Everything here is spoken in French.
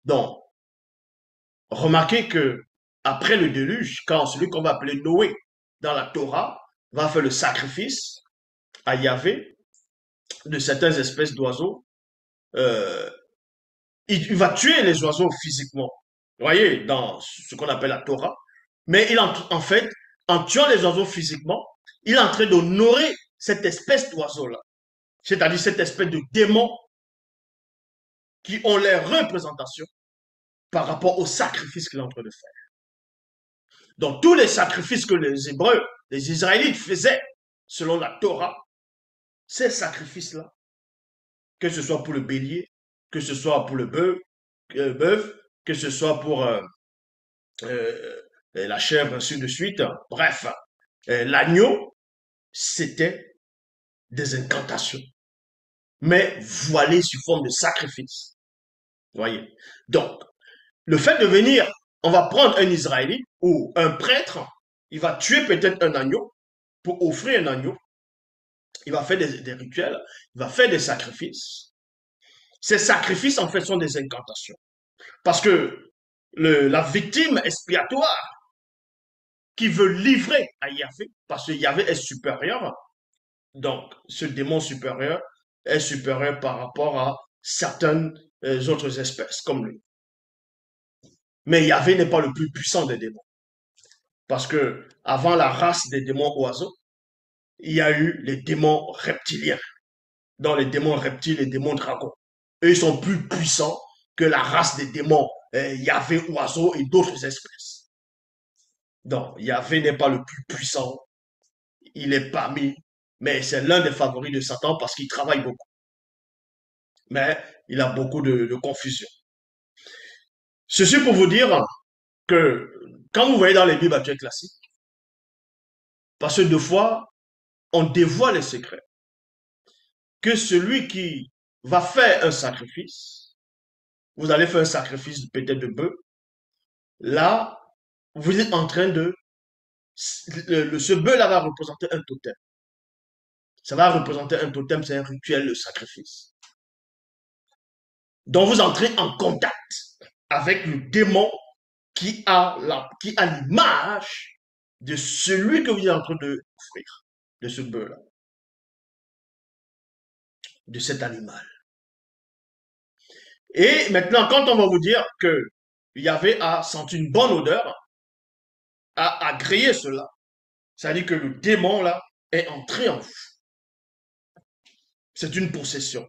Donc, remarquez que après le déluge, quand celui qu'on va appeler Noé dans la Torah va faire le sacrifice à Yahvé de certaines espèces d'oiseaux, euh, il va tuer les oiseaux physiquement. Vous voyez, dans ce qu'on appelle la Torah. Mais en fait, en tuant les oiseaux physiquement, il est en train d'honorer cette espèce d'oiseau-là. C'est-à-dire cette espèce de démons qui ont leur représentation par rapport au sacrifice qu'il est en train de faire. Donc tous les sacrifices que les Hébreux, les Israélites faisaient selon la Torah, ces sacrifices-là, que ce soit pour le bélier, que ce soit pour le bœuf, que ce soit pour euh, la chèvre, ainsi de suite, bref, l'agneau, c'était des incantations, mais voilées sous forme de sacrifice. Vous voyez. Donc, le fait de venir, on va prendre un Israélite ou un prêtre, il va tuer peut-être un agneau pour offrir un agneau, il va faire des rituels, il va faire des sacrifices. Ces sacrifices, en fait, sont des incantations. Parce que la victime expiatoire qui veut livrer à Yahvé, parce que Yahvé est supérieur, donc ce démon supérieur est supérieur par rapport à certaines autres espèces comme lui. Mais Yahvé n'est pas le plus puissant des démons. Parce que avant la race des démons oiseaux, il y a eu les démons reptiliens. Dans les démons reptiles, les démons dragons. Eux, ils sont plus puissants que la race des démons Yahvé oiseaux et d'autres espèces. Donc, Yahvé n'est pas le plus puissant. Il est parmi, mais c'est l'un des favoris de Satan parce qu'il travaille beaucoup. Mais il a beaucoup de confusion. Ceci pour vous dire que quand vous voyez dans les Bibles actuelles classiques, parce que deux fois, on dévoile les secrets, que celui qui va faire un sacrifice, vous allez faire un sacrifice peut-être de bœuf, là, vous êtes en train de... Ce bœuf-là va représenter un totem. Ça va représenter un totem, c'est un rituel de sacrifice. Donc vous entrez en contact avec le démon qui a l'image de celui que vous êtes en train de offrir, de ce bœuf-là, de cet animal. Et maintenant, quand on va vous dire que Yahvé a senti une bonne odeur, a agréé cela, ça veut dire que le démon là est entré en vous. C'est une possession.